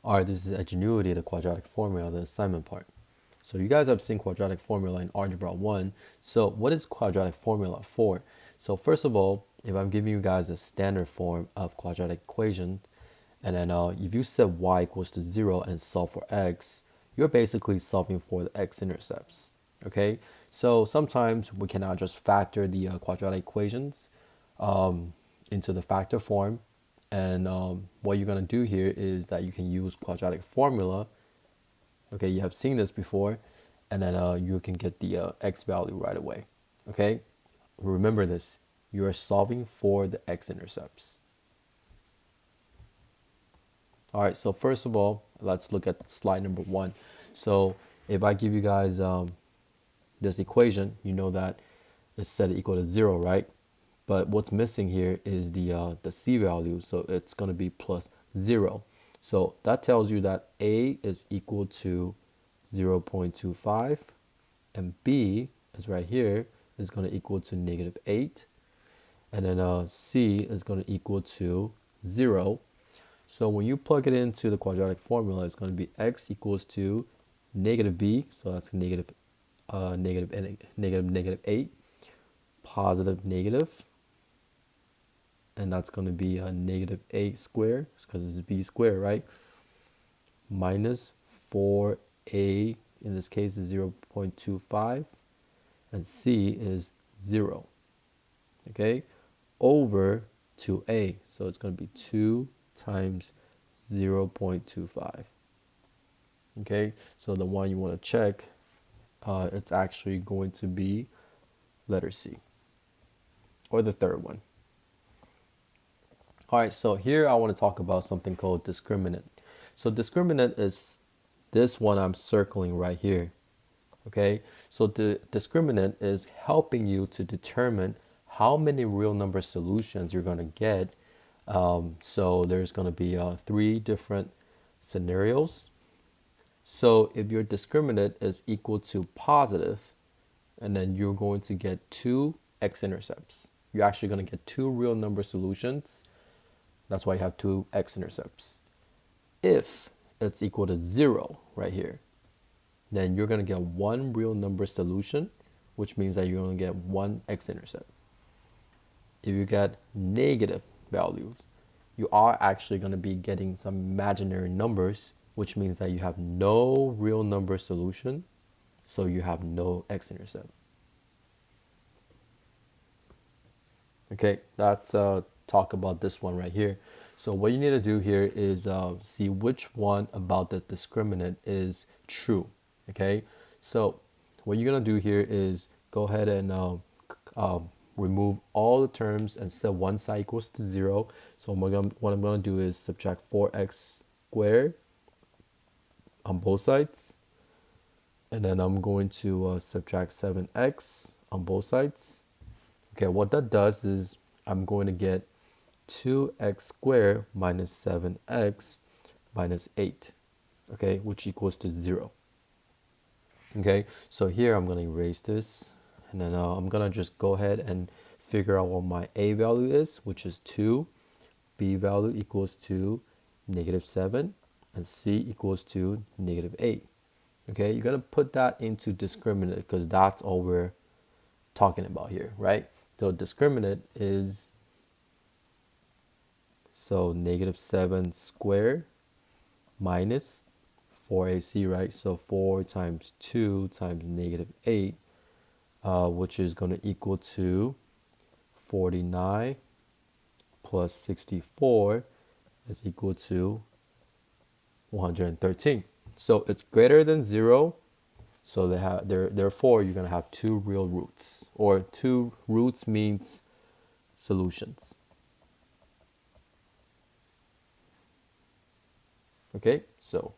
All right, this is Ingenuity, the quadratic formula, the assignment part. So you guys have seen quadratic formula in Algebra 1. So what is quadratic formula for? So first of all, if I'm giving you guys a standard form of quadratic equation, and then if you set y equals to 0 and solve for x, you're basically solving for the x-intercepts. Okay, so sometimes we cannot just factor the quadratic equations into the factor form. And what you're going to do here is that you can use quadratic formula. Okay, you have seen this before, and then you can get the x value right away. Okay, remember this. You are solving for the x-intercepts. All right, so first of all, let's look at slide number 1. So if I give you guys this equation, you know that it's set equal to 0, right? But what's missing here is the c value, so it's going to be plus 0. So that tells you that a is equal to 0.25, and b is right here, is going to equal to negative 8, and then c is going to equal to 0. So when you plug it into the quadratic formula, it's going to be x equals to negative b, so that's negative 8, positive negative, and that's going to be a negative 8 squared, because it's b squared, right? Minus 4a, in this case is 0.25, and c is 0, okay? Over 2a, so it's going to be 2 times 0.25. Okay, so the one you want to check, it's actually going to be letter C, or the third one. All right, so here I want to talk about something called discriminant. So discriminant is this one I'm circling right here. Okay, so the discriminant is helping you to determine how many real number solutions you're going to get. So there's going to be 3 different scenarios. So if your discriminant is equal to positive, and then you're going to get 2 x-intercepts. You're actually going to get 2 real number solutions. That's why you have 2 x-intercepts. If it's equal to 0 right here, then you're going to get 1 real number solution, which means that you're going to get 1 x-intercept. If you get negative values, you are actually going to be getting some imaginary numbers, which means that you have no real number solution, so you have no x-intercept. Okay, let's talk about this one right here. So what you need to do here is see which one about the discriminant is true. Okay, so what you're gonna do here is go ahead and remove all the terms and set one side equals to 0. So what I'm gonna do is subtract 4x squared on both sides, and then I'm going to subtract 7x on both sides. Okay, what that does is I'm going to get 2x squared minus 7x minus 8, okay, which equals to 0. Okay, so here I'm going to erase this, and then I'm going to just go ahead and figure out what my a value is, which is 2, b value equals to negative 7, and c equals to negative 8. Okay, you're going to put that into discriminant because that's all we're talking about here, right? So discriminant is, so negative 7 squared minus 4ac, right? So 4 times 2 times negative 8, which is going to equal to 49 plus 64 is equal to 113. So it's greater than 0. So therefore, you're going to have 2 real roots, or 2 roots means solutions. Okay, so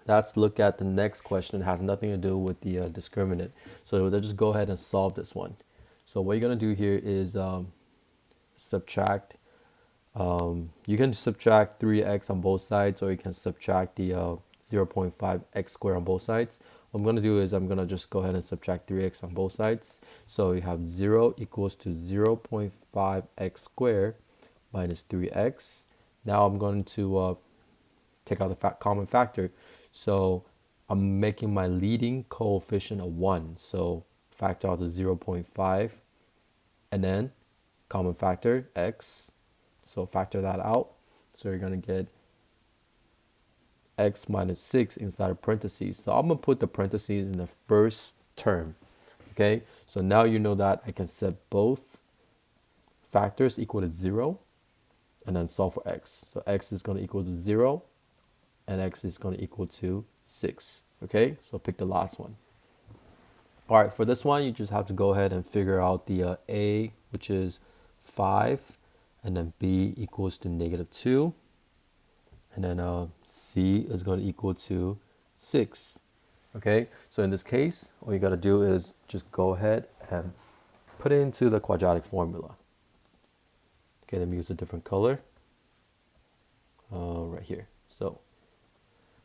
let's look at the next question. It has nothing to do with the discriminant. So let's just go ahead and solve this one. So what you're going to do here is subtract. You can subtract 3x on both sides, or you can subtract the 0.5x squared on both sides. What I'm going to do is I'm going to just go ahead and subtract 3x on both sides. So you have 0 equals to 0.5x squared minus 3x. Now I'm going to take out the common factor. So I'm making my leading coefficient a 1. So factor out to 0.5 and then common factor x. So factor that out. So you're going to get x minus 6 inside of parentheses. So I'm going to put the parentheses in the first term. Okay, so now you know that I can set both factors equal to 0 and then solve for x. So x is going to equal to 0 and x is going to equal to 6. Okay, so pick the last one. All right, for this one, you just have to go ahead and figure out the a, which is 5, and then b equals to -2, and then c is going to equal to 6. Okay, so in this case, all you got to do is just go ahead and put it into the quadratic formula. Okay, let me use a different color right here. So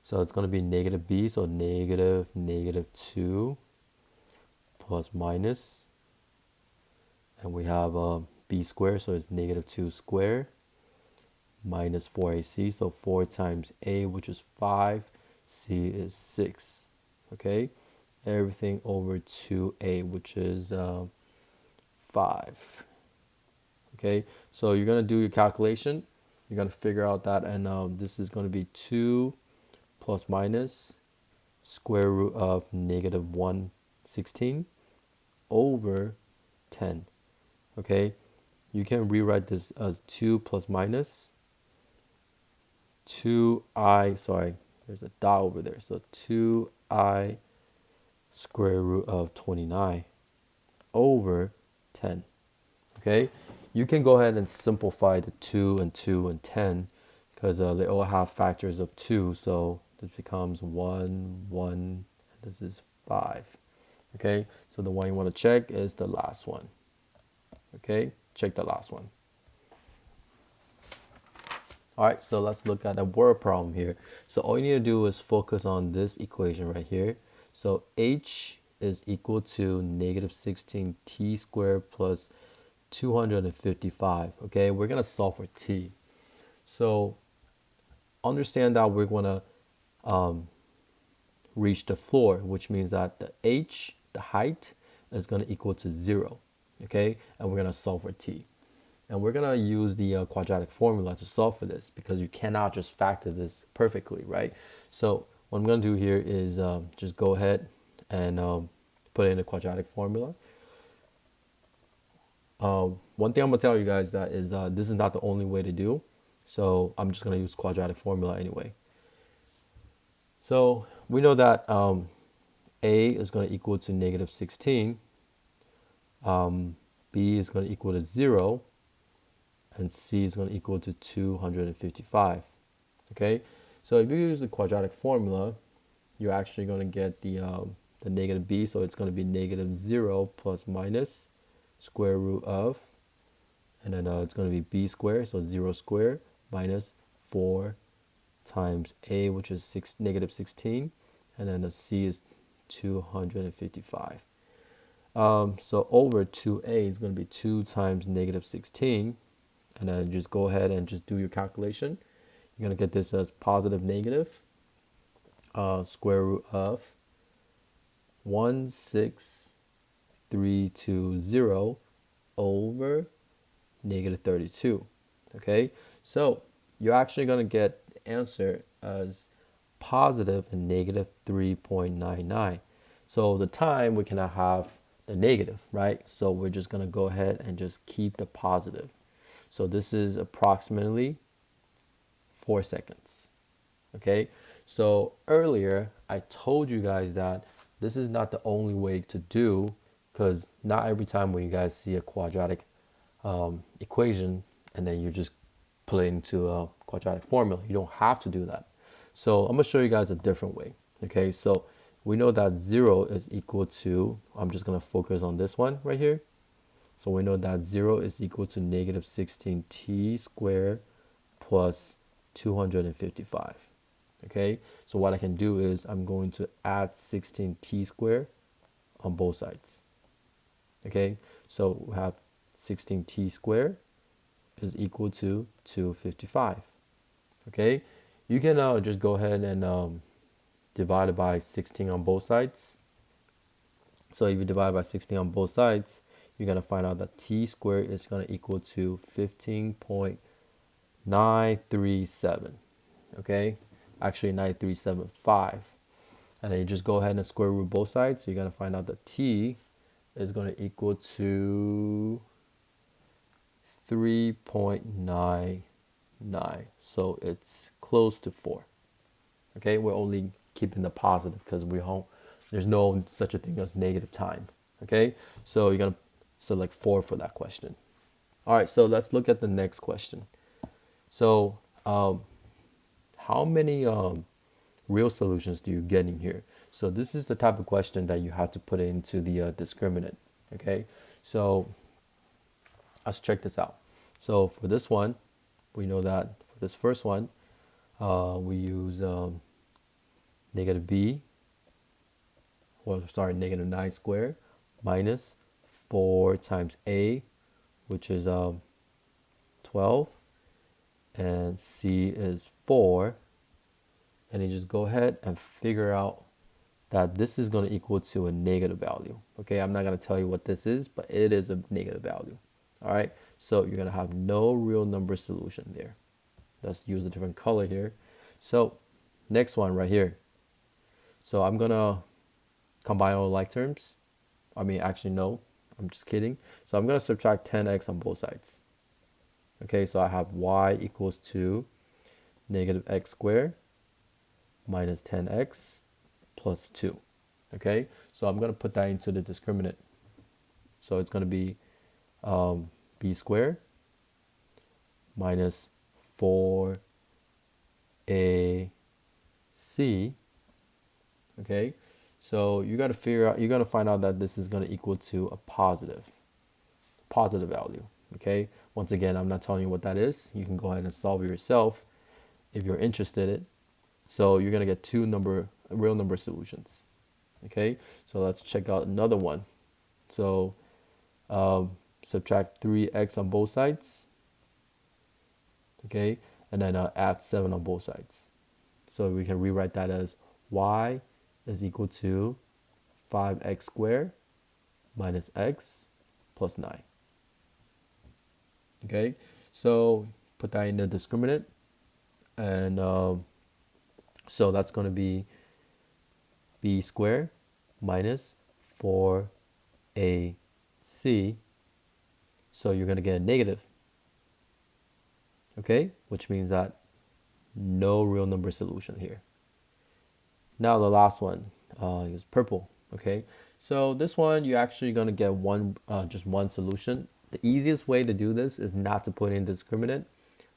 it's going to be negative b, so -2 plus minus, and we have b squared, so it's -2 squared minus 4ac, so 4 times a, which is 5, c is 6. Okay, everything over 2a, which is 5. Okay, so you're going to do your calculation. You're going to figure out that, and this is going to be 2 plus minus square root of -116 over 10. Okay, you can rewrite this as 2 plus minus 2i, sorry, there's a dot over there, so 2i square root of 29 over 10. Okay, you can go ahead and simplify the 2 and 2 and 10 because they all have factors of 2, so this becomes 1, 1, and this is 5. Okay, so the one you want to check is the last one. Okay, check the last one. All right, so let's look at a word problem here. So all you need to do is focus on this equation right here. So h is equal to -16t squared plus 255. Okay, we're going to solve for t. So understand that we're going to reach the floor, which means that the h, the height, is going to equal to 0. Okay, and we're going to solve for t. And we're going to use the quadratic formula to solve for this because you cannot just factor this perfectly, right? So what I'm going to do here is just go ahead and put in the quadratic formula. One thing I'm going to tell you guys that is this is not the only way to do. So I'm just going to use quadratic formula anyway. So we know that a is going to equal to -16. B is going to equal to 0. And c is going to equal to 255. Okay, so if you use the quadratic formula, you're actually going to get the negative b, so it's going to be -0 plus minus square root of, and then it's going to be b squared, so 0 squared minus 4 times a, which is -16, and then the c is 255. So over 2a is going to be 2 times -16. And then just go ahead and just do your calculation. You're going to get this as positive negative square root of 16320 over -32. Okay, so you're actually going to get the answer as positive and -3.99. So the time we cannot have the negative, right? So we're just going to go ahead and just keep the positive. So this is approximately 4 seconds. Okay, so earlier I told you guys that this is not the only way to do, because not every time when you guys see a quadratic equation and then you just put it into a quadratic formula, you don't have to do that. So I'm going to show you guys a different way. Okay, so we know that 0 is equal to, I'm just going to focus on this one right here. So we know that 0 is equal to -16t squared plus 255. Okay, so what I can do is I'm going to add 16t squared on both sides. Okay, so we have 16t squared is equal to 255. Okay, you can just go ahead and divide it by 16 on both sides. So if you divide by 16 on both sides, you're going to find out that t squared is going to equal to 15.937. Okay, actually 9375. And then you just go ahead and square root both sides. So you're going to find out that t is going to equal to 3.99. So it's close to 4. Okay, we're only keeping the positive because there's no such a thing as negative time. Okay, so you're going to select 4 for that question. All right, so let's look at the next question. So how many real solutions do you get in here? So this is the type of question that you have to put into the discriminant. Okay, so let's check this out. So for this one, we know that for this first one, we use negative b, or sorry, negative 9 squared minus 4 times a, which is 12, and c is 4. And you just go ahead and figure out that this is going to equal to a negative value. Okay, I'm not going to tell you what this is, but it is a negative value. All right, so you're going to have no real number solution there. Let's use a different color here. So next one right here. So I'm going to combine all like terms. I mean, actually, no, I'm just kidding. So I'm going to subtract 10x on both sides. Okay, so I have y equals to negative x squared minus 10x plus 2. Okay, so I'm going to put that into the discriminant. So it's going to be b squared minus 4ac. Okay, so you got to figure out, you're going to find out that this is going to equal to a positive value. Okay, once again, I'm not telling you what that is. You can go ahead and solve it yourself if you're interested in it. So you're going to get two real number solutions. Okay, so let's check out another one. So subtract 3x on both sides. Okay, and then add 7 on both sides. So we can rewrite that as y is equal to 5x squared minus x plus 9. Okay, so put that in the discriminant, and so that's going to be b squared minus 4ac. So you're going to get a negative. Okay, which means that no real number solution here. Now the last one is purple. Okay, so this one you're actually going to get just one solution. The easiest way to do this is not to put in discriminant.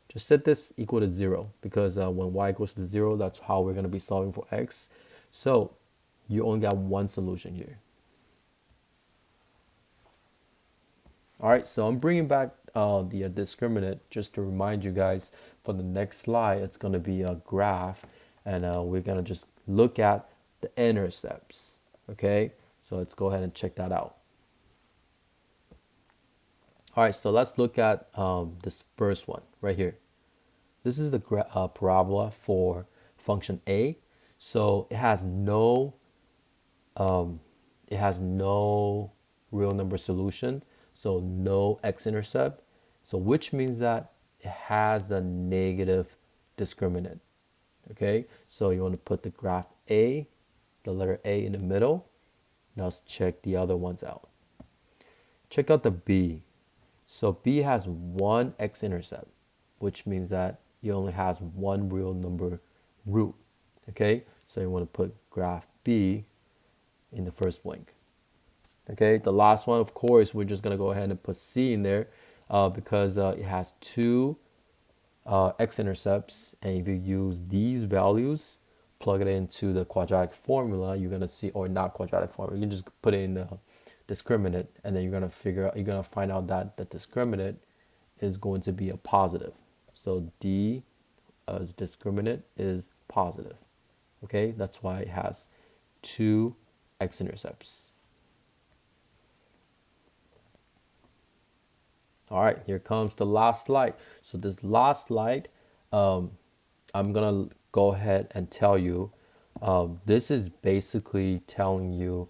Just set this equal to 0, because when y equals to 0, that's how we're going to be solving for x. So you only got one solution here. All right, so I'm bringing back the discriminant just to remind you guys, for the next slide, it's going to be a graph, and we're going to just look at the intercepts. Okay, so let's go ahead and check that out. All right, so let's look at this first one right here. This is the parabola for function a. So it has no real number solution, so no x-intercept. So which means that it has the negative discriminant. Okay, so you want to put the graph a, the letter a in the middle. Now let's check the other ones out. Check out the b. So b has one x-intercept, which means that it only has one real number root. Okay, so you want to put graph b in the first blank. Okay, the last one, of course, we're just going to go ahead and put c in there because it has two x-intercepts, and if you use these values, plug it into the quadratic formula, you're going to see, or not quadratic formula, you can just put it in the discriminant, and then you're going to find out that the discriminant is going to be a positive. So d as discriminant is positive. Okay, that's why it has two x-intercepts. All right, here comes the last slide. So this last slide, I'm gonna go ahead and tell you, this is basically telling you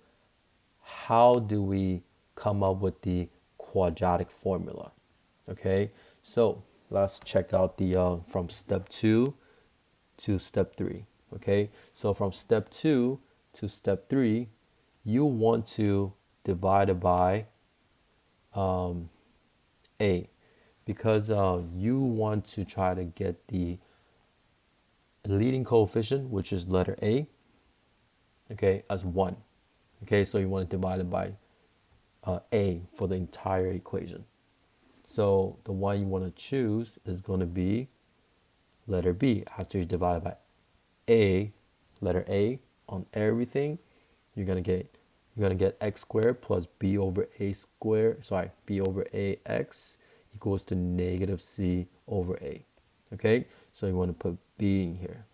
how do we come up with the quadratic formula. Okay, so let's check out the from step 2 to step 3. Okay, so from step 2 to step 3, you want to divide it by a, because you want to try to get the leading coefficient, which is letter a, okay, as 1. Okay, so you want to divide it by a for the entire equation. So the one you want to choose is going to be letter b. After you divide by a, letter a on everything, you're gonna get x squared plus b over a squared, sorry, b over ax equals to negative c over a. Okay, so you want to put b in here.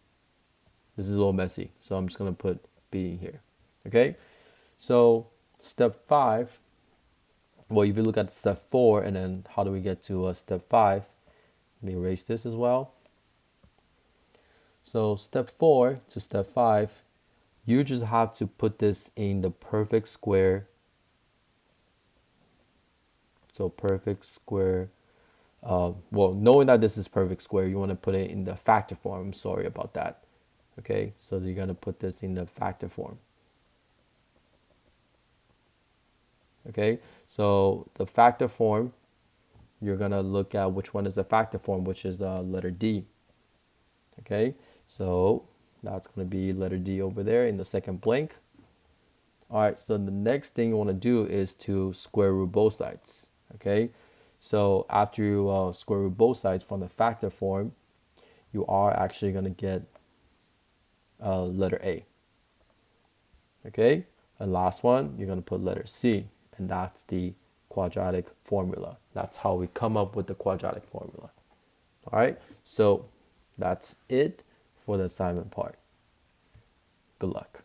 This is a little messy, so I'm just gonna put b in here. Okay, so step 5, well, if you look at step 4 and then how do we get to step 5, let me erase this as well. So step 4 to step 5, you just have to put this in the perfect square. So perfect square, well, knowing that this is perfect square, you want to put it in the factor form. I'm sorry about that. Okay, so you're going to put this in the factor form. Okay, so the factor form, you're going to look at which one is the factor form, which is letter D. Okay, so that's going to be letter D over there in the second blank. All right, so the next thing you want to do is to square root both sides. Okay, so after you square root both sides from the factor form, you are actually going to get letter A. Okay, and last one, you're going to put letter C, and that's the quadratic formula. That's how we come up with the quadratic formula. All right, so that's it for the assignment part. Good luck.